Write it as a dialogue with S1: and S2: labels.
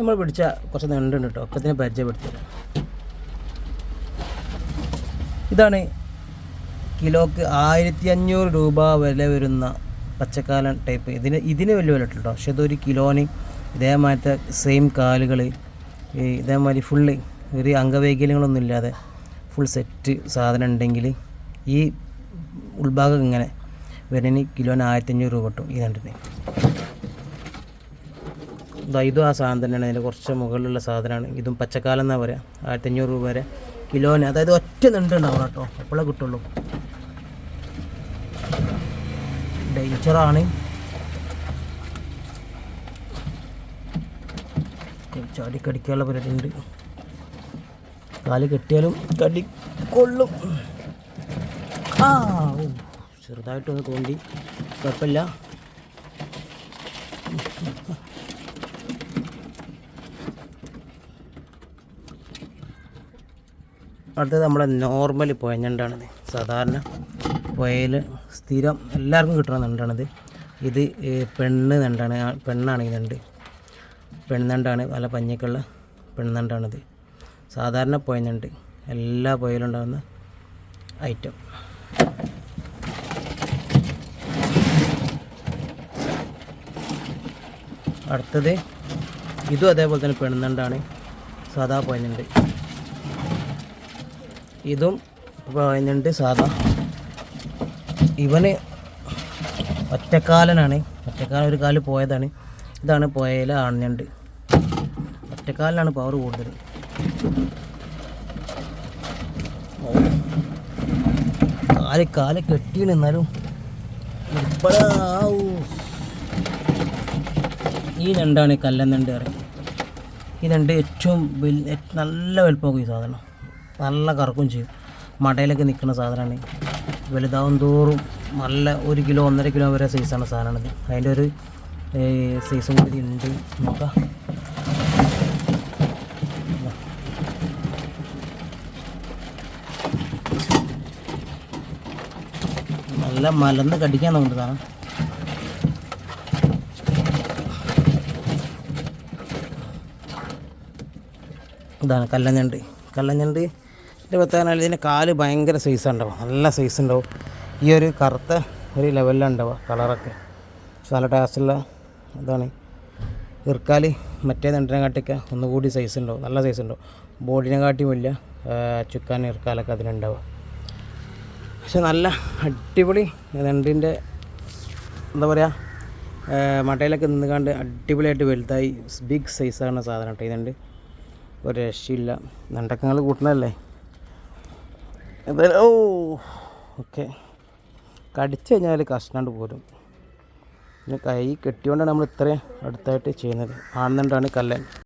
S1: നമ്മൾ പിടിച്ച കുറച്ച് നെണ്ടുണ്ട് കേട്ടോ, ഒക്കത്തിനെ പരിചയപ്പെടുത്തില്ല. ഇതാണ് കിലോക്ക് 1500 രൂപ വില വരുന്ന പച്ചക്കാലൻ ടൈപ്പ്. ഇതിന് വലിയ വില കേട്ടോ. പക്ഷെ ഇതൊരു കിലോന് ഇതേമാതിരത്തെ സെയിം കാലുകൾ, ഇതേമാതിരി ഫുള്ള് ഒരു അംഗവൈകല്യങ്ങളൊന്നും ഇല്ലാതെ ഫുൾ സെറ്റ് സാധനം ഉണ്ടെങ്കിൽ ഈ ഉൾഭാഗം ഇങ്ങനെ വരുന്നതിന് കിലോന് 1500 രൂപ കിട്ടും. ഈ രണ്ടിന് ഇതും ആ സാധനം തന്നെയാണ്. അതിൻ്റെ കുറച്ച് മുകളിലുള്ള സാധനമാണ്. ഇതും പച്ചക്കാലം എന്നാണ് പറയുക. 1500 രൂപ വരെ കിലോന്. അതായത് ഒറ്റ നെണ്ടുണ്ടാവണം കേട്ടോ, അപ്പോഴേ കിട്ടുള്ളൂ. ഡേഞ്ചറാണ്. ചാടി കടിക്കാനുള്ള പരിപാടി ഉണ്ട്. കാല് കെട്ടിയാലും കടിക്കൊള്ളും. ചെറുതായിട്ടൊന്ന് തോണ്ടി, കുഴപ്പമില്ല. അടുത്തത് നമ്മുടെ നോർമൽ പുഴഞ്ഞണ്ടാണിത്. സാധാരണ പുഴയിൽ സ്ഥിരം എല്ലാവർക്കും കിട്ടുന്ന നണ്ടാണിത്. ഇത് പെണ്ണ് നണ്ടാണ്. പെണ്ണാണ് ഈ നണ്ട്. പെണ്ണണ്ടാണ്, നല്ല പഞ്ഞിക്കുള്ള പെണ്ണണ്ടാണിത്. സാധാരണ പുഴഞ്ഞണ്ട് എല്ലാ പുഴയിലും ഉണ്ടാകുന്ന ഐറ്റം. അടുത്തത് ഇതും അതേപോലെ തന്നെ പെണ്ണണ്ടാണ്, സാധാ പുഴഞ്ഞണ്ട്. ഇതും പുഴഞ്ഞണ്ട് സാധാ. ഇവന് ഒറ്റക്കാലനാണ്. ഒറ്റക്കാലൻ ഒരു കാല് പോയതാണ്. ഇതാണ് പുഴയിലെ ആൺഞണ്ട്. ഒറ്റക്കാലിനാണ് പവർ കൂടുതൽ. കാല് കെട്ടി നിന്നാലും ഈ ഞണ്ടാണ് കല്ലൻ ഞണ്ട് പറയുന്നത്. ഈ ഞണ്ട് ഏറ്റവും നല്ല വലുപ്പമാക്കും. ഈ സാധനം നല്ല കറക്കും ചെയ്യും. മടയിലൊക്കെ നിൽക്കുന്ന സാധനമാണ്. വലുതാവും തോറും നല്ല 1 കിലോ 1.5 കിലോ വരെ സൈസാണ് സാധനമാണിത്. അതിൻ്റെ ഒരു സൈസും കൂടി ഉണ്ട്. നോക്കാം. നല്ല മലന്ന് കടിക്കാൻ നമുക്ക് സാധനം. ഇതാണ് കല്ലഞ്ഞണ്ട്. കല്ലഞ്ഞണ്ടിൻ്റെ പ്രത്യേകത ഇതിൻ്റെ കാല് ഭയങ്കര സൈസുണ്ടാവും. നല്ല സൈസ് ഉണ്ടാവും. ഈ ഒരു കറുത്ത ഒരു ലെവലിലുണ്ടാവുക കളറൊക്കെ. നല്ല ടേസ്റ്റുള്ള ഇതാണ്. ഇർക്കാല് മറ്റേ നണ്ടിനെ കാട്ടിയൊക്കെ ഒന്നുകൂടി സൈസ് ഉണ്ടാവും. നല്ല സൈസ് ഉണ്ടാവും. ബോഡിനെ കാട്ടി വലിയ ചുക്കാൻ ഇർക്കാലൊക്കെ അതിനുണ്ടാവുക. പക്ഷെ നല്ല അടിപൊളി നണ്ടിൻ്റെ എന്താ പറയുക, മട്ടയിലൊക്കെ നിന്നുകാണ്ട് അടിപൊളിയായിട്ട് വലുതായി ബിഗ് സൈസാണ് സാധനം കേട്ടോ. ഇതുണ്ട് ഒരു രക്ഷയില്ല. നണ്ടൊക്കെ നിങ്ങൾ കൂട്ടണല്ലേ. ഓക്കെ, കടിച്ചു കഴിഞ്ഞാൽ കഷ്ണാണ്ട് പോരും. പിന്നെ കൈ കെട്ടിയോണ്ടാണ് നമ്മൾ ഇത്രയും അടുത്തായിട്ട് ചെയ്യുന്നത്. ആണെന്നുണ്ടാണ് കല്ലൻ.